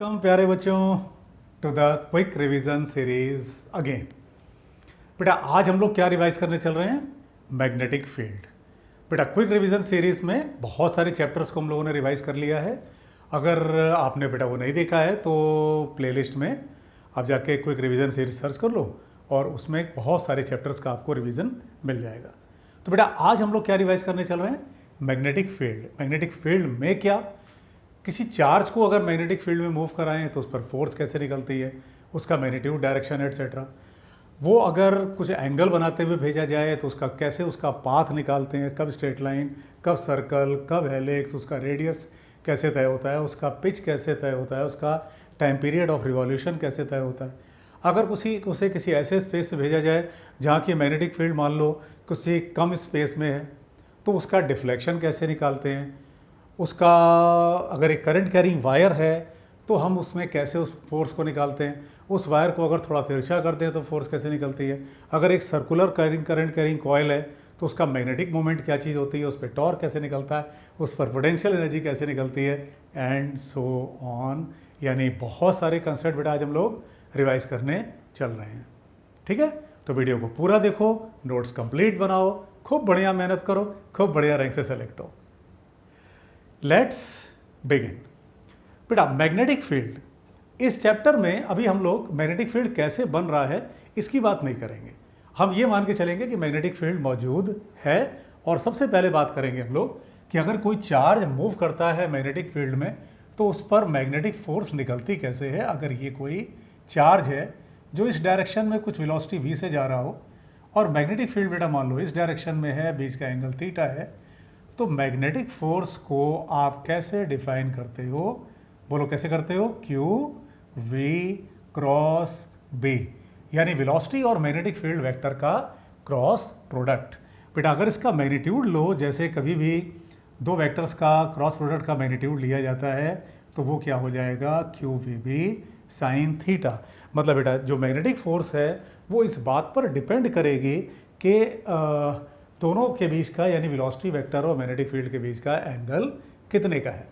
Welcome प्यारे बच्चों to the quick revision series again. बेटा आज हम लोग क्या रिवाइज करने चल रहे हैं? Magnetic field. बेटा क्विक रिवीजन सीरीज में बहुत सारे चैप्टर्स को हम लोगों ने रिवाइज कर लिया है। अगर आपने बेटा वो नहीं देखा है तो प्लेलिस्ट में आप जाके क्विक रिवीजन सीरीज सर्च कर लो और उसमें बहुत सारे चैप्टर्स का आपको रिवीजन मिल जाएगा। तो बेटा आज हम लोग क्या रिवाइज करने चल रहे हैं? Magnetic field. मैग्नेटिक फील्ड में क्या, किसी चार्ज को अगर मैग्नेटिक फील्ड में मूव कराएं तो उस पर फोर्स कैसे निकलती है, उसका मैग्नीट्यूड, डायरेक्शन एटसेट्रा। वो अगर कुछ एंगल बनाते हुए भेजा जाए तो उसका कैसे, उसका पाथ निकालते हैं, कब स्ट्रेट लाइन, कब सर्कल, कब हेलिक्स, उसका रेडियस कैसे तय होता है, उसका पिच कैसे तय होता है, उसका टाइम पीरियड ऑफ रिवॉल्यूशन कैसे तय होता है। अगर उसे किसी ऐसे स्पेस से भेजा जाए जहाँ की मैग्नेटिक फील्ड मान लो किसी कम स्पेस में है तो उसका डिफ्लेक्शन कैसे निकालते हैं। उसका अगर एक करंट कैरिंग वायर है तो हम उसमें कैसे उस फोर्स को निकालते हैं। उस वायर को अगर थोड़ा तिरछा करते हैं तो फोर्स कैसे निकलती है। अगर एक सर्कुलर करंट कैरिंग कॉयल है तो उसका मैग्नेटिक मोमेंट क्या चीज़ होती है, उस पर टॉर्क कैसे निकलता है, उस पर पोटेंशियल एनर्जी कैसे निकलती है, एंड सो ऑन। यानी बहुत सारे कंसेप्ट बेटा आज हम लोग रिवाइज करने चल रहे हैं। ठीक है, तो वीडियो को पूरा देखो, नोट्स कंप्लीट बनाओ, खूब बढ़िया मेहनत करो, खूब बढ़िया रैंक से सेलेक्ट हो। Let's begin. बेटा मैग्नेटिक फील्ड, इस चैप्टर में अभी हम लोग मैग्नेटिक फील्ड कैसे बन रहा है इसकी बात नहीं करेंगे। हम ये मान के चलेंगे कि मैग्नेटिक फील्ड मौजूद है और सबसे पहले बात करेंगे हम लोग कि अगर कोई चार्ज मूव करता है मैग्नेटिक फील्ड में तो उस पर मैग्नेटिक फोर्स निकलती कैसे है। अगर ये कोई चार्ज है जो इस डायरेक्शन में कुछ वेलोसिटी v से जा रहा हो और मैग्नेटिक फील्ड बेटा मान लो इस डायरेक्शन में है, बीच का एंगल थीटा है, तो मैग्नेटिक फोर्स को आप कैसे डिफाइन करते हो? बोलो कैसे करते हो? Q V क्रॉस B, यानी वेलोसिटी और मैग्नेटिक फील्ड वेक्टर का क्रॉस प्रोडक्ट। बेटा अगर इसका मैग्नीट्यूड लो, जैसे कभी भी दो वेक्टर्स का क्रॉस प्रोडक्ट का मैग्नीट्यूड लिया जाता है तो वो क्या हो जाएगा? QVB sine theta. मतलब बेटा जो मैग्नेटिक फोर्स है वो इस बात पर डिपेंड करेगी कि दोनों के बीच का, यानी वेलोसिटी वेक्टर और मैग्नेटिक फील्ड के बीच का एंगल कितने का है।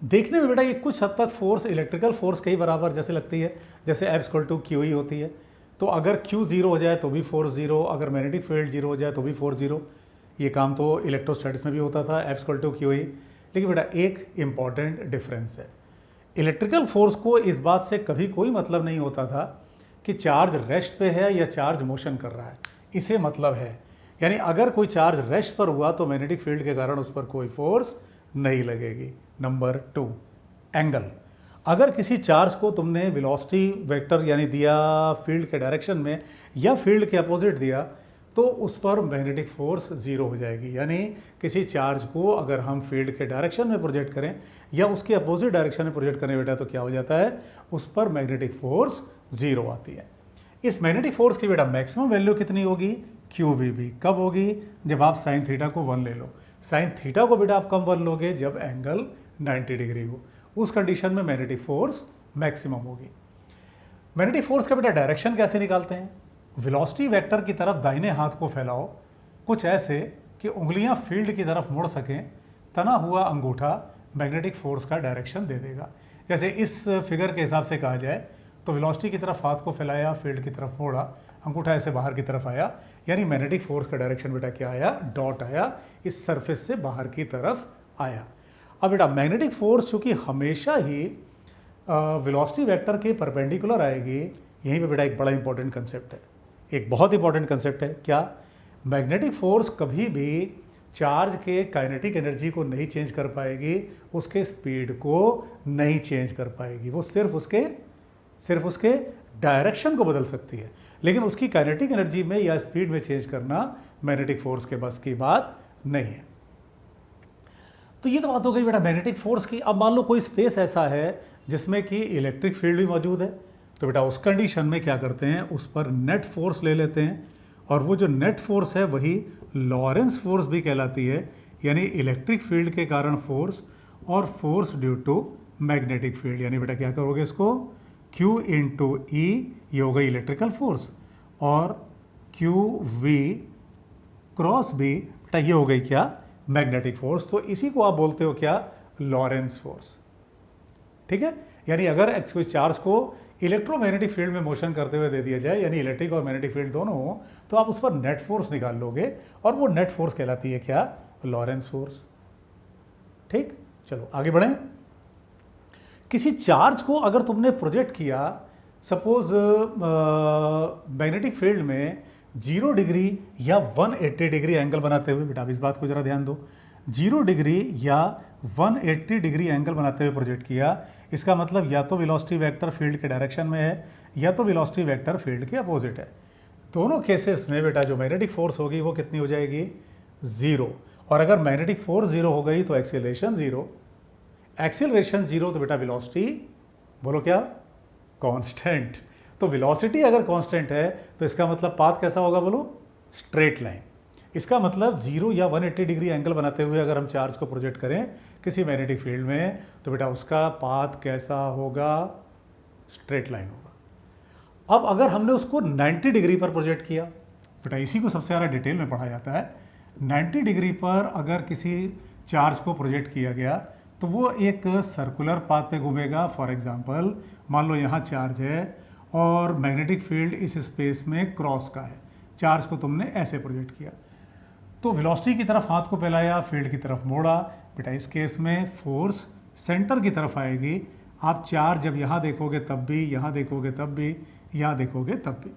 देखने में बेटा ये कुछ हद तक फोर्स इलेक्ट्रिकल फोर्स के ही बराबर जैसे लगती है, जैसे F=Q ही होती है। तो अगर Q 0 हो जाए तो भी फोर्स 0, अगर मैग्नेटिक फील्ड 0 हो जाए तो भी फोर्स 0। ये काम तो इलेक्ट्रोस्टैटिक्स में भी होता था, F=Q ही। लेकिन बेटा एक इंपॉर्टेंट डिफरेंस है, इलेक्ट्रिकल फोर्स को इस बात से कभी कोई मतलब नहीं होता था कि चार्ज रेस्ट पे है या चार्ज मोशन कर रहा है, इसे मतलब है। यानी अगर कोई चार्ज रेस्ट पर हुआ तो मैग्नेटिक फील्ड के कारण उस पर कोई फोर्स नहीं लगेगी। Number 2, angle. अगर किसी चार्ज को तुमने वेलोसिटी वेक्टर यानी दिया फील्ड के डायरेक्शन में या फील्ड के अपोजिट दिया तो उस पर मैग्नेटिक फोर्स 0 हो जाएगी। यानी किसी चार्ज को अगर हम फील्ड के डायरेक्शन में प्रोजेक्ट करें या उसके अपोजिट डायरेक्शन में प्रोजेक्ट करें बेटा तो क्या हो जाता है? उस पर मैग्नेटिक फोर्स 0 आती है। इस मैग्नेटिक फोर्स की बेटा मैक्सिमम वैल्यू कितनी होगी? QVB। कब होगी? जब आप साइन थीटा को 1 ले लो। साइन थीटा को बेटा आप कब 1 लोगे? जब एंगल 90 डिग्री हो। उस कंडीशन में मैग्नेटिक फोर्स मैक्सिमम होगी। मैग्नेटिक फोर्स का बेटा डायरेक्शन कैसे निकालते हैं? वेलोसिटी वेक्टर की तरफ दाहिने हाथ को फैलाओ, कुछ ऐसे कि उंगलियां फील्ड की तरफ मुड़ सकें। तना हुआ अंगूठा मैग्नेटिक फोर्स का डायरेक्शन दे देगा। जैसे इस फिगर के हिसाब से कहा जाए तो वेलोसिटी की तरफ हाथ को फैलाया, फील्ड की तरफ मोड़ा, अंगूठा ऐसे बाहर की तरफ आया, यानी मैग्नेटिक फोर्स का डायरेक्शन बेटा क्या आया? डॉट आया, इस सरफेस से बाहर की तरफ आया। अब बेटा मैग्नेटिक फोर्स चूंकि हमेशा ही वेलोसिटी वेक्टर के परपेंडिकुलर आएगी, यहीं पे बेटा एक बड़ा इंपॉर्टेंट कंसेप्ट है, एक बहुत इंपॉर्टेंट कंसेप्ट है। क्या? मैग्नेटिक फोर्स कभी भी चार्ज के काइनेटिक एनर्जी को नहीं चेंज कर पाएगी, उसके स्पीड को नहीं चेंज कर पाएगी। वो सिर्फ उसके डायरेक्शन को बदल सकती है, लेकिन उसकी काइनेटिक एनर्जी में या स्पीड में चेंज करना मैग्नेटिक फोर्स के बस की बात नहीं है। तो ये तो बात हो गई बेटा मैग्नेटिक फोर्स की। अब मान लो कोई स्पेस ऐसा है जिसमें कि इलेक्ट्रिक फील्ड भी मौजूद है, तो बेटा उस कंडीशन में क्या करते हैं? उस पर नेट फोर्स ले लेते हैं, और वो जो नेट फोर्स है वही लॉरेंस फोर्स भी कहलाती है। यानी इलेक्ट्रिक फील्ड के कारण फोर्स और force due to magnetic field. यानी बेटा क्या करोगे इसको? Q × E, ये हो गई इलेक्ट्रिकल फोर्स, और QV क्रॉस B बेटा ये हो गई क्या? Magnetic force. तो इसी को आप बोलते हो क्या? Lawrence force. ठीक है, यानी अगर कोई चार्ज को इलेक्ट्रोमैग्नेटिक फील्ड में मोशन करते हुए दे दिया जाए, यानी इलेक्ट्रिक और मैग्नेटिक फील्ड दोनों हो, तो आप उस पर नेट फोर्स निकाल लोगे और वो नेट फोर्स कहलाती है क्या? Lawrence force. ठीक, चलो आगे बढ़ें। किसी चार्ज को अगर तुमने प्रोजेक्ट किया, सपोज मैग्नेटिक फील्ड में 0 डिग्री या 180 डिग्री एंगल बनाते हुए, बेटा इस बात को जरा ध्यान दो, 0 डिग्री या 180 डिग्री एंगल बनाते हुए प्रोजेक्ट किया, इसका मतलब या तो वेलोसिटी वेक्टर फील्ड के डायरेक्शन में है या तो वेलोसिटी वेक्टर फील्ड के अपोजिट है। दोनों केसेस में बेटा जो मैग्नेटिक फोर्स होगी वो कितनी हो जाएगी? 0। और अगर मैग्नेटिक फोर्स 0 हो गई तो एक्सीलरेशन 0, एक्सीलरेशन 0 तो बेटा वेलोसिटी बोलो क्या? कांस्टेंट। तो वेलोसिटी अगर कांस्टेंट है तो इसका मतलब पाथ कैसा होगा? बोलो स्ट्रेट लाइन। इसका मतलब 0 या 180 डिग्री एंगल बनाते हुए अगर हम चार्ज को प्रोजेक्ट करें किसी मैग्नेटिक फील्ड में, तो बेटा उसका पाथ कैसा होगा? स्ट्रेट लाइन होगा। अब अगर हमने उसको 90 डिग्री पर प्रोजेक्ट किया, बेटा इसी को सबसे ज़्यादा डिटेल में पढ़ा जाता है। 90 डिग्री पर अगर किसी चार्ज को प्रोजेक्ट किया गया तो वो एक सर्कुलर पाथ पे घूमेगा। फॉर एग्जांपल मान लो यहाँ चार्ज है और मैग्नेटिक फील्ड इस स्पेस में क्रॉस का है, चार्ज को तुमने ऐसे प्रोजेक्ट किया, तो वेलोसिटी की तरफ हाथ को फैलाया, फील्ड की तरफ मोड़ा, बेटा इस केस में फोर्स सेंटर की तरफ आएगी। आप चार्ज जब यहाँ देखोगे तब भी, यहाँ देखोगे तब भी, यहाँ देखोगे तब भी।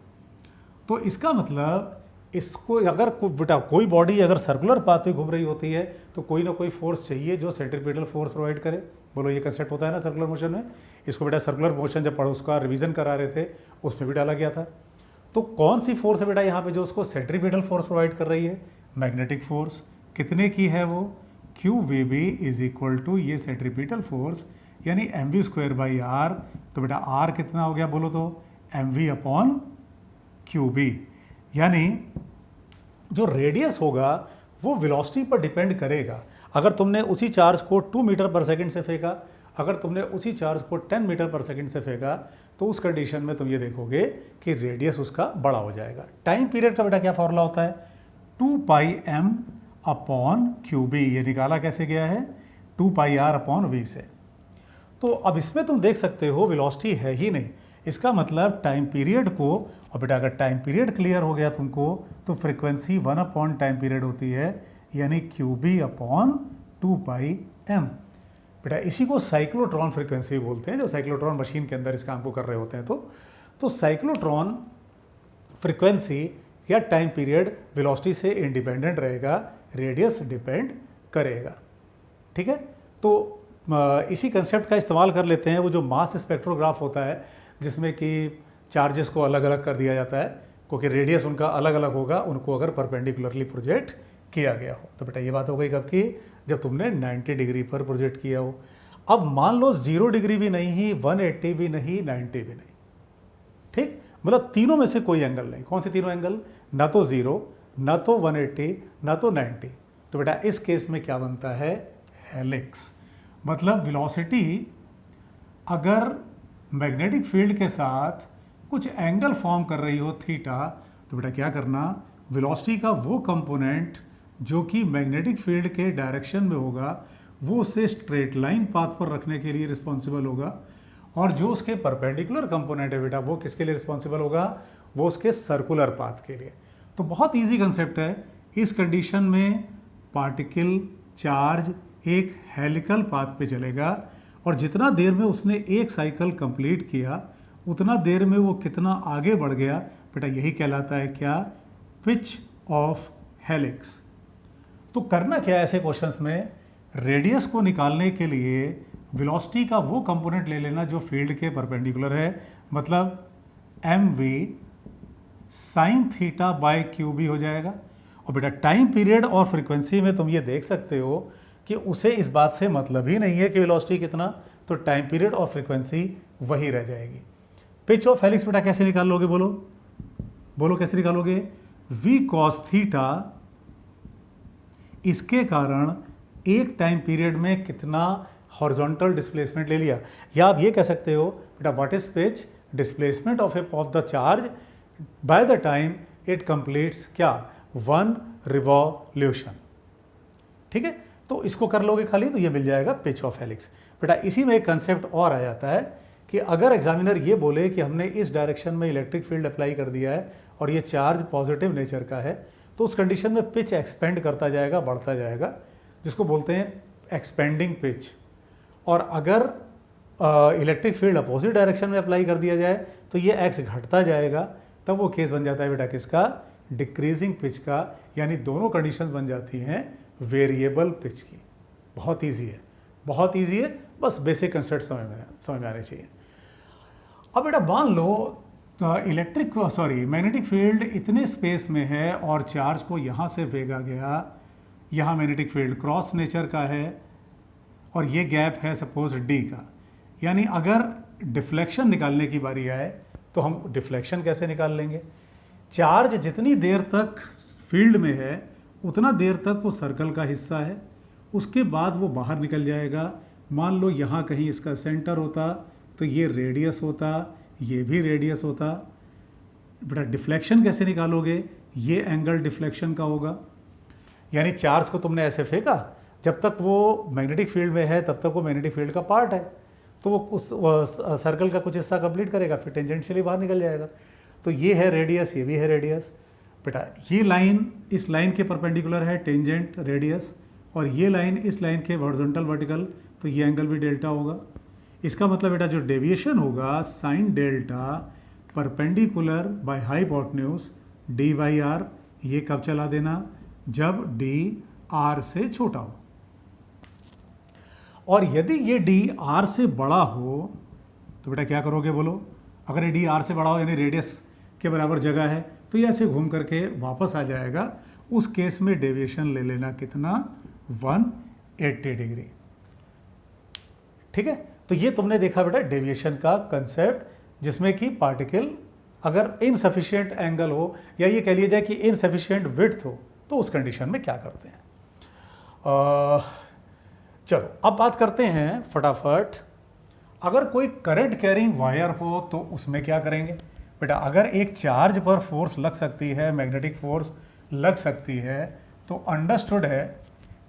तो इसका मतलब इसको अगर बेटा कोई बॉडी अगर सर्कुलर पाथ पे घूम रही होती है तो कोई ना कोई फोर्स चाहिए जो सेंट्रीपिटल फोर्स प्रोवाइड करे। बोलो ये कंसेप्ट होता है ना सर्कुलर मोशन में। इसको बेटा सर्कुलर मोशन जब पढ़ो उसका रिवीजन करा रहे थे उसमें भी डाला गया था। तो कौन सी फोर्स है बेटा यहाँ पे जो उसको सेंट्रीपिटल फोर्स प्रोवाइड कर रही है? Magnetic force. कितने की है वो? Q V B is equal to ये सेंट्रीपिटल फोर्स यानी M V square by R. तो बेटा आर कितना हो गया बोलो तो? M V upon Q B. यानी जो रेडियस होगा वो वेलोसिटी पर डिपेंड करेगा। अगर तुमने उसी चार्ज को 2 मीटर पर सेकंड से फेंका, अगर तुमने उसी चार्ज को 10 मीटर पर सेकंड से फेंका, तो उस कंडीशन में तुम ये देखोगे कि रेडियस उसका बड़ा हो जाएगा। टाइम पीरियड का बेटा क्या फॉर्मूला होता है? 2 पाई एम अपॉन क्यू बी। ये निकाला कैसे गया है? 2 पाई आर अपॉन वी से। तो अब इसमें तुम देख सकते हो वेलोसिटी है ही नहीं, इसका मतलब टाइम पीरियड को, और बेटा अगर टाइम पीरियड क्लियर हो गया तुमको तो फ्रीक्वेंसी 1 अपॉन टाइम पीरियड होती है, यानी क्यू बी अपॉन 2 पाई एम। बेटा इसी को साइक्लोट्रॉन फ्रीक्वेंसी बोलते हैं, जो साइक्लोट्रॉन मशीन के अंदर इस काम को कर रहे होते हैं। तो साइक्लोट्रॉन फ्रीक्वेंसी या टाइम पीरियड वेलोसिटी से इंडिपेंडेंट रहेगा, रेडियस डिपेंड करेगा। ठीक है, तो इसी कंसेप्ट का इस्तेमाल कर लेते हैं। वो जो मास स्पेक्ट्रोग्राफ होता है जिसमें कि चार्जेस को अलग अलग कर दिया जाता है क्योंकि रेडियस उनका अलग अलग होगा, उनको अगर परपेंडिकुलरली प्रोजेक्ट किया गया हो। तो बेटा ये बात हो गई कब की? जब तुमने 90 डिग्री पर प्रोजेक्ट किया हो। अब मान लो 0 डिग्री भी नहीं, 180 भी नहीं, 90 भी नहीं। ठीक, मतलब तीनों में से कोई एंगल नहीं। कौन से तीनों एंगल? ना तो 0, ना तो 180, ना तो 90। तो बेटा इस केस में क्या बनता है? हेलिक्स। मतलब वेलोसिटी अगर मैग्नेटिक फील्ड के साथ कुछ एंगल फॉर्म कर रही हो थीटा, तो बेटा क्या करना? वेलोसिटी का वो कंपोनेंट जो कि मैग्नेटिक फील्ड के डायरेक्शन में होगा वो उसे स्ट्रेट लाइन पाथ पर रखने के लिए रिस्पॉन्सिबल होगा, और जो उसके परपेंडिकुलर कंपोनेंट है बेटा वो किसके लिए रिस्पॉन्सिबल होगा? वो उसके सर्कुलर पाथ के लिए। तो बहुत ईजी कंसेप्ट है। इस कंडीशन में पार्टिकल चार्ज एक हेलिकल पाथ पे चलेगा और जितना देर में उसने एक साइकिल कंप्लीट किया उतना देर में वो कितना आगे बढ़ गया, बेटा यही कहलाता है क्या? Pitch of helix. तो करना क्या है ऐसे क्वेश्चंस में? रेडियस को निकालने के लिए वेलोसिटी का वो कंपोनेंट ले लेना जो फील्ड के परपेंडिकुलर है, मतलब M V sine theta by Q B हो जाएगा। और बेटा टाइम पीरियड और फ्रीक्वेंसी में तुम ये देख सकते हो कि उसे इस बात से मतलब ही नहीं है कि वेलोसिटी कितना, तो टाइम पीरियड और फ्रीक्वेंसी वही रह जाएगी। पिच ऑफ हेलिक्स बेटा कैसे निकाल लोगे? बोलो बोलो कैसे निकालोगे? v cos थीटा, इसके कारण एक टाइम पीरियड में कितना हॉरिजॉन्टल डिस्प्लेसमेंट ले लिया। या आप ये कह सकते हो बेटा what is pitch? Displacement of the charge by the time it completes क्या? 1 रिवॉल्यूशन। ठीक है, तो इसको कर लोगे खाली तो ये मिल जाएगा पिच ऑफ हेलिक्स। बेटा इसी में एक कंसेप्ट और आ जाता है कि अगर एग्जामिनर ये बोले कि हमने इस डायरेक्शन में इलेक्ट्रिक फील्ड अप्लाई कर दिया है और ये चार्ज पॉजिटिव नेचर का है, तो उस कंडीशन में पिच एक्सपेंड करता जाएगा, बढ़ता जाएगा, जिसको बोलते हैं एक्सपेंडिंग पिच। और अगर इलेक्ट्रिक फील्ड अपोजिट डायरेक्शन में अप्लाई कर दिया जाए तो ये एक्स घटता जाएगा, तब वो केस बन जाता है बेटा किसका, डिक्रीजिंग पिच का, यानी दोनों कंडीशंस बन जाती हैं वेरिएबल पिच की। बहुत ईजी है, बहुत ईजी है, बस बेसिक कंसेप्ट समझ में आने चाहिए। अब बेटा मान लो मैग्नेटिक फील्ड इतने स्पेस में है और चार्ज को यहाँ से भेजा गया, यहाँ मैग्नेटिक फील्ड क्रॉस नेचर का है और ये गैप है सपोज डी का, यानी अगर डिफ्लेक्शन निकालने की बारी आए तो हम डिफ्लेक्शन कैसे निकाल लेंगे। चार्ज जितनी देर तक फील्ड में है उतना देर तक वो सर्कल का हिस्सा है, उसके बाद वो बाहर निकल जाएगा। मान लो यहाँ कहीं इसका सेंटर होता तो ये रेडियस होता, ये भी रेडियस होता। बेटा डिफ्लेक्शन कैसे निकालोगे, ये एंगल डिफ्लेक्शन का होगा, यानी चार्ज को तुमने ऐसे फेंका, जब तक वो मैग्नेटिक फील्ड में है तब तक वो मैग्नेटिक फील्ड का पार्ट है, तो वो उस सर्कल का कुछ हिस्सा कंप्लीट करेगा, फिर टेंजेंशियली बाहर निकल जाएगा। तो ये है रेडियस, ये भी है रेडियस। बेटा ये लाइन इस लाइन के परपेंडिकुलर है, टेंजेंट रेडियस, और ये लाइन इस लाइन के हॉरिजॉन्टल वर्टिकल, तो ये एंगल भी डेल्टा होगा। इसका मतलब बेटा जो डेविएशन होगा sine delta perpendicular by hypotenuse D by R, ये कब चला देना, जब डी आर से छोटा हो। और यदि ये डी आर से बड़ा हो तो बेटा क्या करोगे बोलो, अगर ये डी आर से बड़ा हो यानी रेडियस के बराबर जगह है तो ये ऐसे घूम करके वापस आ जाएगा। उस केस में डेविएशन ले लेना कितना, 180 डिग्री। ठीक है, तो ये तुमने देखा बेटा डेविएशन का कंसेप्ट, जिसमें कि पार्टिकल अगर इनसफिशिएंट एंगल हो या ये कह लिया जाए कि इनसफिशिएंट विड्थ हो तो उस कंडीशन में क्या करते हैं। चलो अब बात करते हैं फटाफट, अगर कोई करंट कैरिंग वायर हो तो उसमें क्या करेंगे। बेटा अगर एक चार्ज पर फोर्स लग सकती है, मैग्नेटिक फोर्स लग सकती है, तो अंडरस्टूड है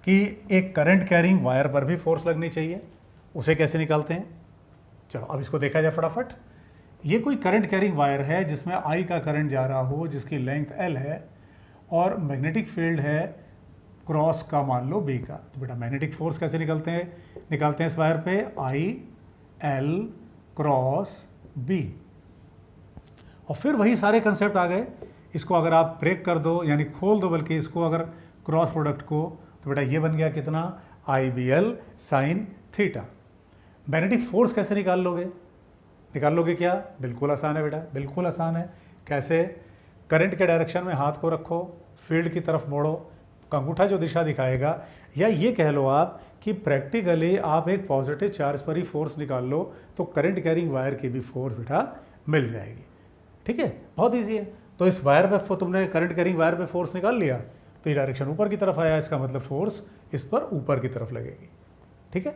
कि एक करंट कैरिंग वायर पर भी फोर्स लगनी चाहिए। उसे कैसे निकालते हैं, चलो अब इसको देखा जाए फटाफट। ये कोई करंट कैरिंग वायर है जिसमें आई का करंट जा रहा हो, जिसकी लेंथ एल है और मैग्नेटिक फील्ड है क्रॉस का मान लो बी का। तो बेटा मैग्नेटिक फोर्स कैसे निकालते हैं इस वायर पे, आई एल क्रॉस बी। और फिर वही सारे कंसेप्ट आ गए। इसको अगर आप ब्रेक कर दो यानी खोल दो, बल्कि इसको अगर क्रॉस प्रोडक्ट को, तो बेटा ये बन गया कितना, I B L sine theta. Magnetic force कैसे निकाल लोगे क्या, बिल्कुल आसान है बेटा, बिल्कुल आसान है। कैसे, करंट के डायरेक्शन में हाथ को रखो, फील्ड की तरफ मोड़ो, अंगूठा जो दिशा दिखाएगा, या ये कह लो आप कि प्रैक्टिकली आप एक पॉजिटिव चार्ज पर ही फोर्स निकाल लो तो करंट कैरिंग वायर की भी फोर्स बेटा मिल जाएगी। ठीक है, बहुत ईजी है। तो इस वायर पे तुमने करंट कैरिंग वायर पे फोर्स निकाल लिया तो ये डायरेक्शन ऊपर की तरफ आया, इसका मतलब फोर्स इस पर ऊपर की तरफ लगेगी। ठीक है,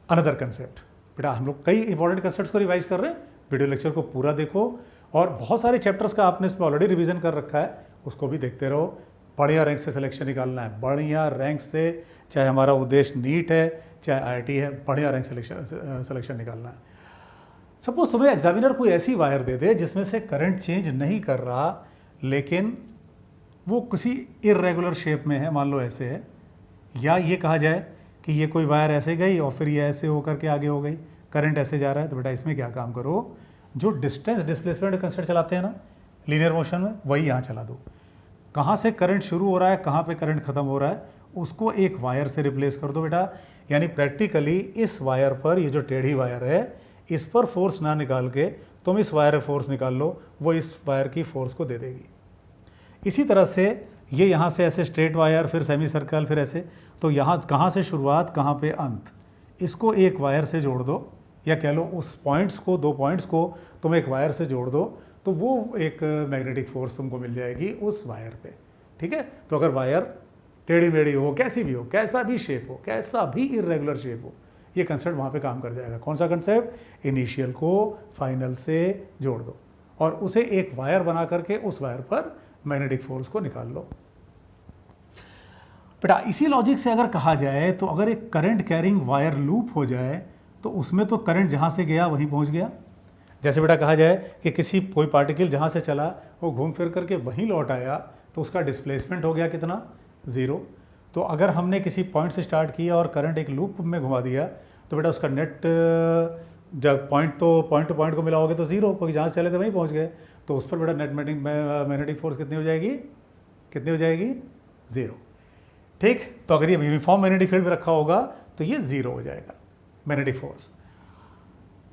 अनदर कंसेप्ट। बेटा हम लोग कई इंपॉर्टेंट कंसेप्ट्स को रिवाइज कर रहे हैं, वीडियो लेक्चर को पूरा देखो, और बहुत सारे चैप्टर्स का आपने इसमें ऑलरेडी रिवीजन कर रखा है, उसको भी देखते रहो। बढ़िया रैंक से सिलेक्शन निकालना है, बढ़िया रैंक से, चाहे हमारा उद्देश्य नीट है चाहे आईआईटी है, बढ़िया रैंक सिलेक्शन निकालना है। सपोज तुम्हें एग्जामिनर कोई ऐसी वायर दे दे जिसमें से करंट चेंज नहीं कर रहा, लेकिन वो किसी इर्रेगुलर शेप में है, मान लो ऐसे है, या ये कहा जाए कि ये कोई वायर ऐसे गई और फिर ये ऐसे होकर के आगे हो गई, करंट ऐसे जा रहा है, तो बेटा इसमें क्या काम करो, जो डिस्टेंस डिस्प्लेसमेंट कंसेप्ट चलाते हैं ना लीनियर मोशन में, वही यहाँ चला दो। कहाँ से करंट शुरू हो रहा है, कहाँ पे करंट खत्म हो रहा है, उसको एक वायर से रिप्लेस कर दो बेटा। यानी प्रैक्टिकली इस वायर पर, ये जो टेढ़ी वायर है, इस पर फोर्स ना निकाल के तुम इस वायर पे फोर्स निकाल लो, वो इस वायर की फोर्स को दे देगी। इसी तरह से ये यहाँ से ऐसे स्ट्रेट वायर, फिर सेमी सर्कल, फिर ऐसे, तो यहाँ कहाँ से शुरुआत कहाँ पे अंत, इसको एक वायर से जोड़ दो, या कह लो उस पॉइंट्स को, दो पॉइंट्स को तुम एक वायर से जोड़ दो, तो वो एक मैग्नेटिक फोर्स तुमको मिल जाएगी उस वायर पे। ठीक है, तो अगर वायर टेढ़ी मेढ़ी हो, कैसी भी हो, कैसा भी शेप हो, कैसा भी इर्रेगुलर शेप हो, ये कंसेप्ट वहाँ पे काम कर जाएगा। कौन सा कंसेप्ट, इनिशियल को फाइनल से जोड़ दो और उसे एक वायर बना करके उस वायर पर मैग्नेटिक फोर्स को निकाल लो। बेटा इसी लॉजिक से अगर कहा जाए तो अगर एक करंट कैरिंग वायर लूप हो जाए तो उसमें तो करंट जहाँ से गया वहीं पहुँच गया। जैसे बेटा कहा जाए कि कोई पार्टिकल जहाँ से चला वो घूम फिर करके वहीं लौट आया, तो उसका डिस्प्लेसमेंट हो गया कितना, 0। तो अगर हमने किसी पॉइंट से स्टार्ट किया और करंट एक लूप में घुमा दिया, तो बेटा उसका नेट जब पॉइंट टू पॉइंट को मिलाओगे तो 0, क्योंकि जहाँ से चले थे वहीं पहुँच गए। तो उस पर बेटा नेट मैग्नेटिक फोर्स कितनी हो जाएगी, 0। ठीक, तो अगर ये यूनिफॉर्म मैग्नेटिक फील्ड में रखा होगा तो ये 0 हो जाएगा मैग्नेटिक फोर्स।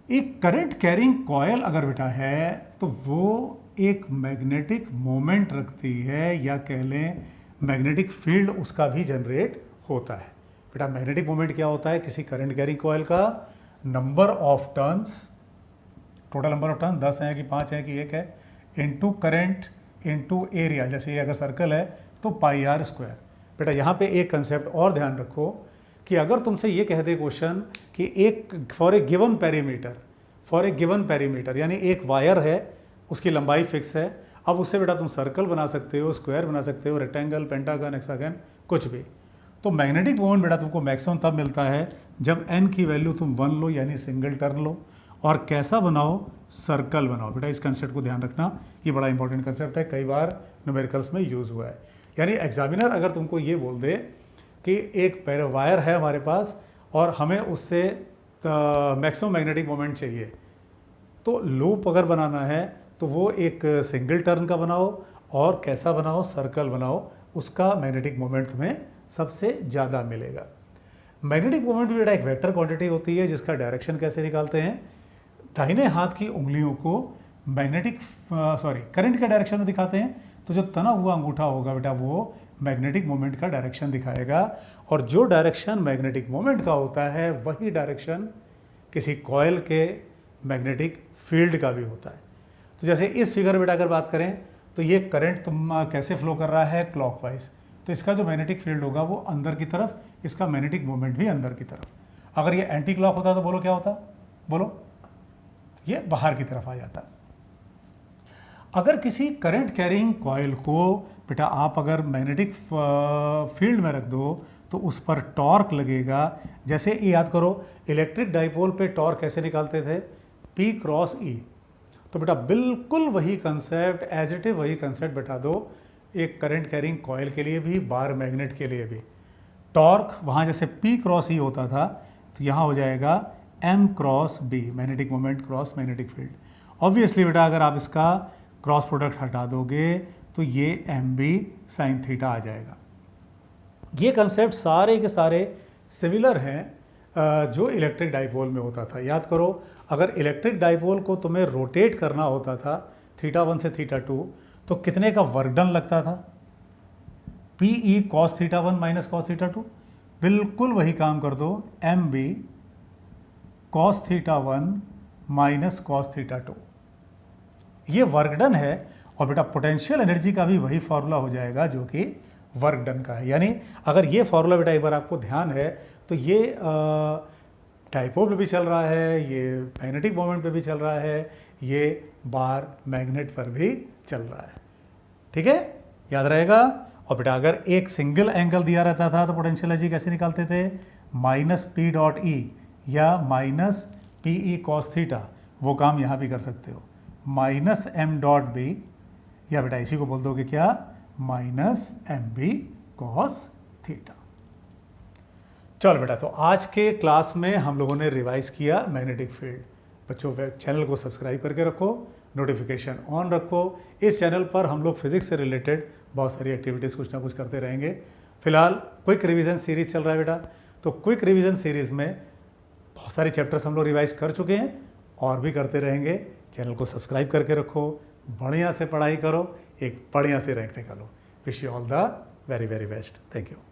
एक करंट कैरिंग कॉयल अगर बेटा है तो वो एक मैग्नेटिक मोमेंट रखती है, या कह लें मैग्नेटिक फील्ड उसका भी जनरेट होता है। बेटा मैग्नेटिक मोमेंट क्या होता है, किसी करंट कैरिंग कॉयल का number of turns, total number of turn 10 है कि 5 है कि 1 है, इनटू करंट इनटू एरिया। जैसे ये अगर सर्कल है तो पाई आर स्क्वायर। बेटा यहाँ पे एक कंसेप्ट और ध्यान रखो कि अगर तुमसे ये कह दे क्वेश्चन कि एक फॉर ए गिवन पेरीमीटर, यानी एक वायर है, उसकी लंबाई फिक्स है, अब उससे बेटा तुम सर्कल बना सकते हो, स्क्वायर बना सकते हो, रेक्टेंगल, पेंटागन, हेक्सागन, कुछ भी। तो मैग्नेटिक मोमेंट बेटा तुमको मैक्सिमम तब मिलता है जब n की वैल्यू तुम 1 लो, यानी सिंगल टर्न लो, और कैसा बनाओ, सर्कल बनाओ। बेटा इस कंसेप्ट को ध्यान रखना, ये बड़ा इंपॉर्टेंट कंसेप्ट है, कई बार न्यूमेरिकल्स में यूज़ हुआ है। यानी एग्जामिनर अगर तुमको ये बोल दे कि एक वायर है हमारे पास और हमें उससे मैक्सिमम मैग्नेटिक मोमेंट चाहिए, तो लूप अगर बनाना है तो वो एक सिंगल टर्न का बनाओ, और कैसा बनाओ, सर्कल बनाओ, उसका मैग्नेटिक मोमेंट तुम्हें सबसे ज़्यादा मिलेगा। मैग्नेटिक मोमेंट भी बेटा एक वेक्टर क्वांटिटी होती है, जिसका डायरेक्शन कैसे निकालते हैं, दाहिने हाथ की उंगलियों को करंट के डायरेक्शन में दिखाते हैं, तो जो तना हुआ अंगूठा होगा बेटा वो मैग्नेटिक मोमेंट का डायरेक्शन दिखाएगा, और जो डायरेक्शन मैग्नेटिक मोमेंट का होता है वही डायरेक्शन किसी कॉयल के मैग्नेटिक फील्ड का भी होता है। तो जैसे इस फिगर में बेटा अगर बात करें तो ये करंट कैसे फ्लो कर रहा है, क्लॉकवाइज, तो इसका जो मैग्नेटिक फील्ड होगा वो अंदर की तरफ, इसका मैग्नेटिक मोमेंट भी अंदर की तरफ। अगर ये एंटी क्लॉक होता तो बोलो क्या होता, बोलो, ये बाहर की तरफ आ जाता। अगर किसी करंट कैरिंग कॉयल को बेटा आप अगर मैग्नेटिक फील्ड में रख दो तो उस पर टॉर्क लगेगा। जैसे ये याद करो, इलेक्ट्रिक डाइपोल पे टॉर्क कैसे निकालते थे, P क्रॉस E। तो बेटा बिल्कुल वही कंसेप्ट, एज इट इज वही कंसेप्ट बैठा दो एक करंट कैरिंग कॉयल के लिए भी, बार मैग्नेट के लिए भी। टॉर्क वहाँ जैसे P क्रॉस E होता था, तो यहाँ हो जाएगा M cross B, magnetic moment cross magnetic field. Obviously बेटा अगर आप इसका क्रॉस प्रोडक्ट हटा दोगे तो ये MB साइन थीटा आ जाएगा। ये कंसेप्ट सारे के सारे सिमिलर हैं जो इलेक्ट्रिक डाइपोल में होता था। याद करो, अगर इलेक्ट्रिक डाइपोल को तुम्हें रोटेट करना होता था θ1 से θ2, तो कितने का वर्क डन लगता था, PE cos θ1 माइनस cos θ2। बिल्कुल वही काम कर दो, MB cos θ1 माइनस cos θ2। ये वर्क डन है, और बेटा पोटेंशियल एनर्जी का भी वही फॉर्मूला हो जाएगा जो कि वर्क डन का है। यानी अगर ये फॉर्मूला बेटा एक बार आपको ध्यान है तो ये डाइपोल पे भी चल रहा है, ये मैग्नेटिक मोमेंट पे भी चल रहा है, ये बार मैग्नेट पर भी चल रहा है। ठीक है, याद रहेगा। और बेटा अगर एक सिंगल एंगल दिया रहता था तो पोटेंशियल एनर्जी कैसे निकालते थे, माइनस P डॉट E या माइनस PE cos थीटा, वो काम यहाँ भी कर सकते हो, माइनस M डॉट B, या बेटा इसी को बोल दोगे क्या, माइनस MB cos थीटा। चलो बेटा, तो आज के क्लास में हम लोगों ने रिवाइज किया मैग्नेटिक फील्ड। बच्चों चैनल को सब्सक्राइब करके रखो, नोटिफिकेशन ऑन रखो। इस चैनल पर हम लोग फिजिक्स से रिलेटेड बहुत सारी एक्टिविटीज़ कुछ ना कुछ करते रहेंगे। फिलहाल क्विक रिवीजन सीरीज चल रहा है बेटा, तो क्विक रिवीजन सीरीज़ में बहुत सारे चैप्टर्स हम लोग रिवाइज कर चुके हैं और भी करते रहेंगे। चैनल को सब्सक्राइब करके रखो, बढ़िया से पढ़ाई करो, एक बढ़िया से रैंक निकालो। Wish you all the very very best. Thank you.